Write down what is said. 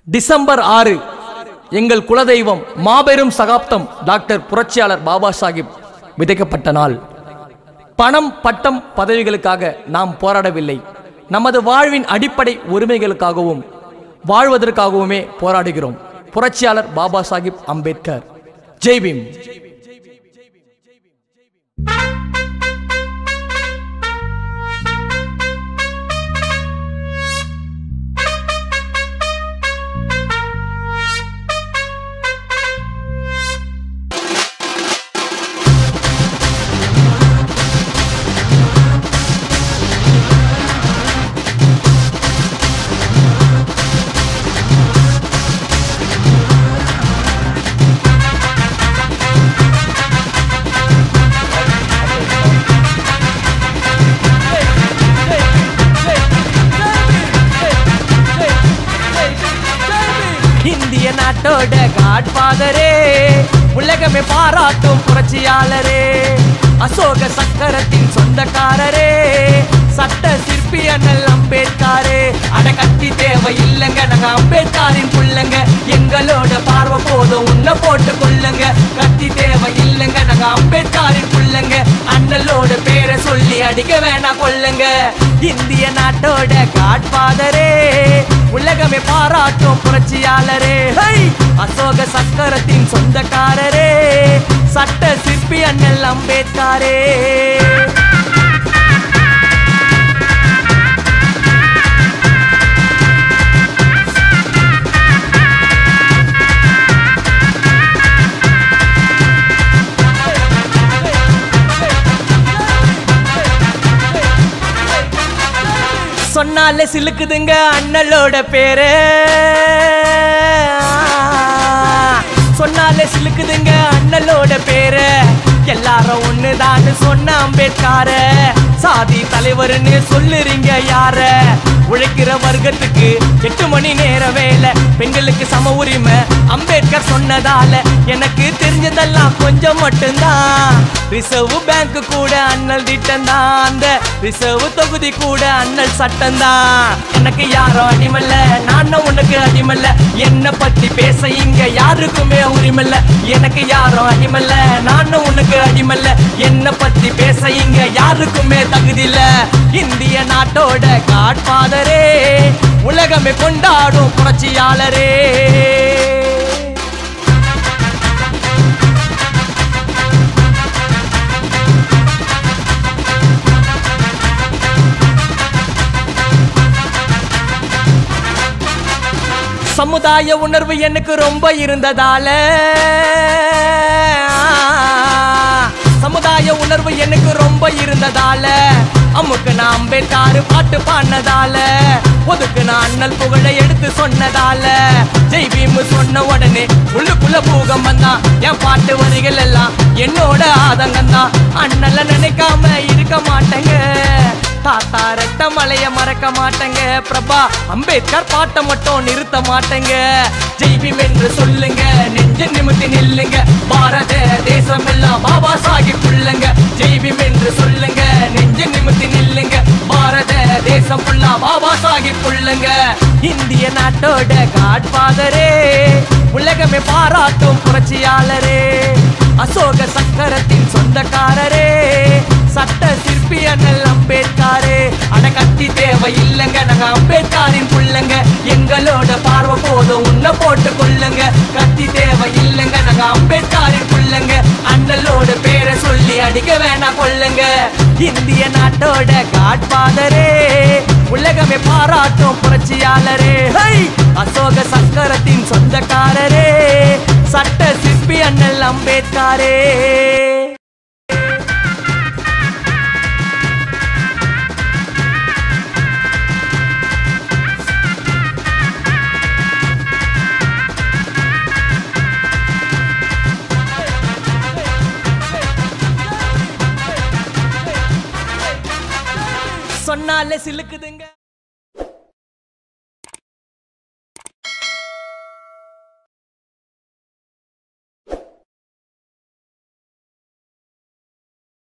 December 6 எங்கள் குலதெய்வம் மாபெரும் சகாப்தம் டாக்டர் புரட்சியாளர் பாபா சாஹிப் விதைக்கப்பட்ட நாள். பணம், பட்டம், பதவிகளுக்காக நாம் போராடவில்லை. நமது வாழ்வின் அடிப்படை உரிமைகளுக்காகவும் வாழ்வதற்காகவுமே போராடுகிறோம். புரட்சியாளர் பாபா சாஹிப் அம்பேத்கர். ஜெய் பீம். இந்திய நாட்டோட காட்பாதரே, உலகமே பாராட்டும் புரட்சியாளரே, அசோக சக்கரத்தின் சொந்தக்காரரே, சட்ட சிற்பி அண்ணல் அம்பேத்கரே. அட கத்தி தேவை இல்லங்க, நாங்க அம்பேத்கரின் புள்ளங்க, எங்களோட பார்வை போதும் உன்னை போட்டு கொள்ளுங்க. கத்தி தேவை இல்லங்க, நாங்க அம்பேத்கரின் புள்ளங்க, அண்ணலோட பேரை சொல்லி அடிக்க வேணா கொள்ளுங்க. இந்திய நாட்டோட காட்பாதரே, உலகமே பாராட்டும் புரட்சியாளரே, அசோக சக்கரத்தின் சொந்தக்காரரே, சட்ட சிற்பி அண்ணல் அம்பேத்கரே. சொன்னாலே சிலுக்குதுங்க அண்ணலோட பேரு, சொன்னாலே சிலுக்குதுங்க அண்ணலோட பேரு. எல்லாரும் ஒண்ணுதான் சொன்ன அம்பேத்கர, சாதி தலைவர்னு சொல்லுறீங்க யார? உழைக்கிற வர்க்கத்துக்கு 8 மணி நேர வேலை, பெண்களுக்கு சம உரிமை அம்பேத்கர் சொன்னதால எனக்கு தெரிஞ்சதெல்லாம் கொஞ்சம் மட்டும்தான். ரிசர்வ் பேங்க் கூட அண்ணல் திட்டம்தான், அந்த ரிசர்வ் தொகுதி கூட அண்ணல் சட்டம்தான். எனக்கு யாரும் அடிமல்ல, நானும் உனக்கு அடிமல்ல, என்ன பத்தி பேச இங்க யாருக்குமே உரிமல்ல. எனக்கு யாரும் அடிமல்ல, நானும் உனக்கு அடிமல்ல, என்ன பத்தி பேச இங்க யாருக்குமே தகுதி இல்ல. இந்திய நாட்டோட காட்பாதரே, உலகமே கொண்டாடும் புரட்சியாளரே. சமுதாய உணர்வு எனக்கு ரொம்ப இருந்ததால, சமுதாய உணர்வு எனக்கு ரொம்ப இருந்ததால, அம்முக்கு நான் அம்பேத்கர் பாட்டு பாடினதால, ஒதுக்கு நான் அண்ணல் புகழை எடுத்து சொன்னதால, ஜெய் பீம் சொன்ன உடனே உள்ளுக்குள்ள பூகம் வந்தான். என் பாட்டு வரிகள் எல்லாம் என்னோட ஆதங்கம் தான். அண்ணல நினைக்காம இருக்க மாட்டேங்க, தாத்தா ரெட்ட மலைய மறக்க மாட்டேங்க, பிரபா அம்பேத்கர் பாட்டை மட்டும் நிறுத்த மாட்டேங்க. ஜெய் பீம் என்று சொல்லுங்க, நெஞ்ச நிமித்தி நில்லுங்க, பாரத தேசம் எல்லாம் பாபா சாஹிப் புள்ளங்க. ஜெய் பீம் என்று சொல்லுங்க, நெஞ்ச நிமித்தி நில்லுங்க, பாரத தேசம் ஃபுல்லா பாபா சாஹிப் புள்ளங்க. இந்திய நாட்டோட காட்பாதரே, உலகமே பாராட்டும் புரட்சியாளரே, அசோக சக்கரத்தின் சொந்தக்காரரே, சட்ட சிற்பி அண்ணல் அம்பேத்கரே. அட கத்தி தேவை இல்லங்க, நாங்க அம்பேத்கரின் புள்ளங்க, எங்களோட பார்வை போதும் உன்னை போட்டு கொள்ளுங்க. கத்தி தேவை இல்லங்க, நாங்க அம்பேத்கரின் புள்ளங்க, அண்ணலோட பேரை சொல்லி அடிக்க வேணா கொள்ளுங்க. இந்திய நாட்டோட காட்பாதரே, உலகமே பாராட்டும் புரட்சியாளரே, அசோக சக்கரத்தின் சொந்தக்காரரே, சட்ட சிற்பி அண்ணல் அம்பேத்கரே. சொன்னாலே சிலுக்குதுங்க.